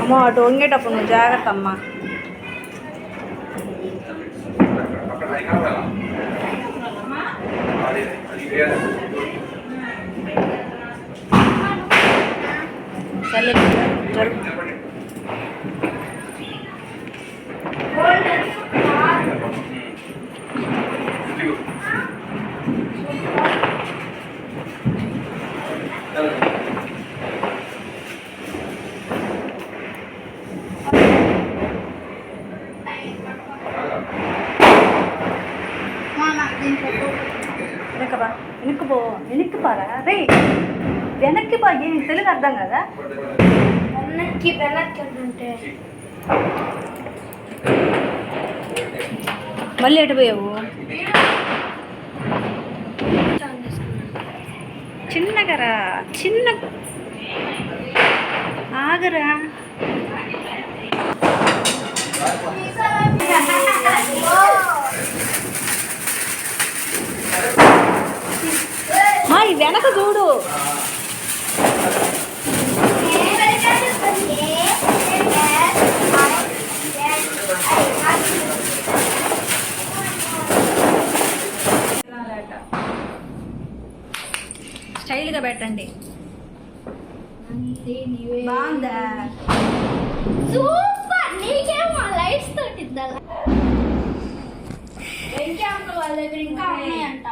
అమ్మో అటు వంగేటప్పుడు నువ్వు జాగ్రత్త అమ్మా. సరే జరుగు. వెనక్కి పారా రే, వెనక్కి పా. ఏం తెలుగు అర్థం కదా. వెనక్కి అంటే మళ్ళీ ఎటు పోయావు? చిన్నగరా, చిన్న ఆగరా. వెనక చూడు. స్టైల్గా పెట్టండి. బాగుందా? సూపర్. నీకేమో లైట్స్ తోటి వాళ్ళ దగ్గర ఇంకా ఉన్నాయంట.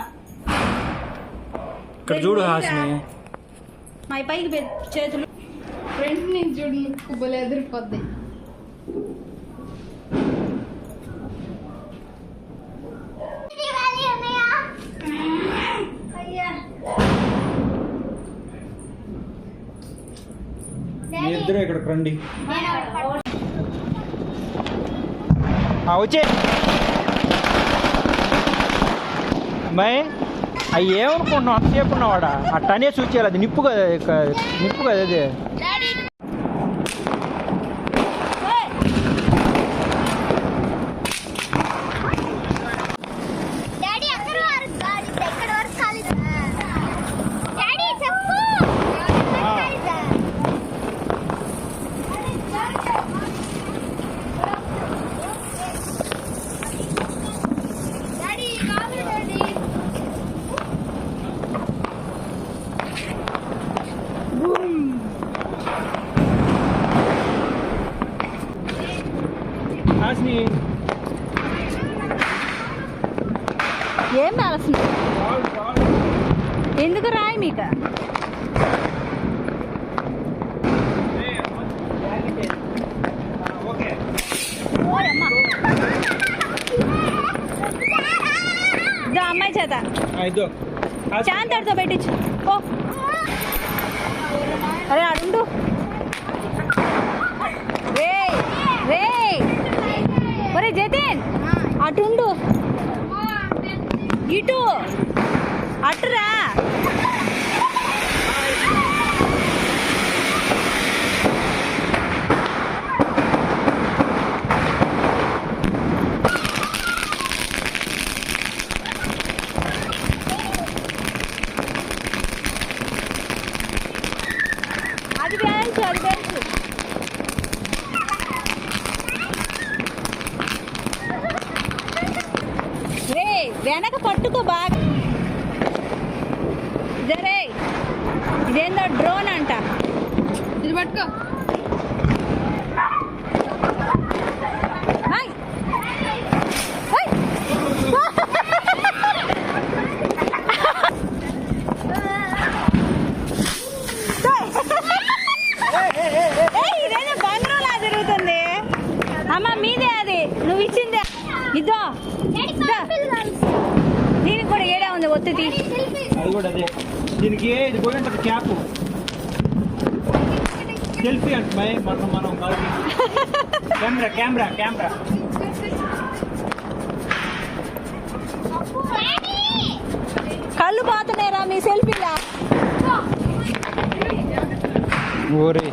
ఇక్కడ చూడు హాస్ని, మా పైకి చేతులు ఫ్రెండ్స్ నుంచి చూడు, కుబ్బలు ఎదిరిపోద్ది. ఇద్దరు ఇక్కడికి రండి. వచ్చే అమ్మాయి, అవి ఏమనుకుంటున్నావు? అంతసేపు ఉన్నవాడా అట్టనే చూచేయాలి. అది నిప్పు కదా, నిప్పు కదా అది. ఏం కావాల్సింది? ఎందుకు రాయి మీక? అమ్మాయి చేత శాంతడితో పెట్టించు. ఓ అరే అడుండు. రే రే ఒరే జతిన్, అటుండు. ఇటు అటురా. అది బ్యాన్స్, అది బ్యాన్స్. రే వెనక పట్టుకో బాగా. జరే ఇదేందో డ్రోన్ అంట, ఇది పట్టుకో. ఇదేదో బంగారంలా తిరుగుతుంది. అమ్మ మీదే అది, నువ్వు ఇచ్చిందే. ఇద్దో దీనికి కూడా ఏడా ఉంది ఒత్తిడి. అది కూడా అదే. దీనికి ఇది పోయి ఉంటుంది క్యాప్. సెల్ఫీ అంటే మనం కెమెరా కెమెరా కెమెరా. కళ్ళు పోతున్నాయిరా మీ సెల్ఫీలా. ఓరే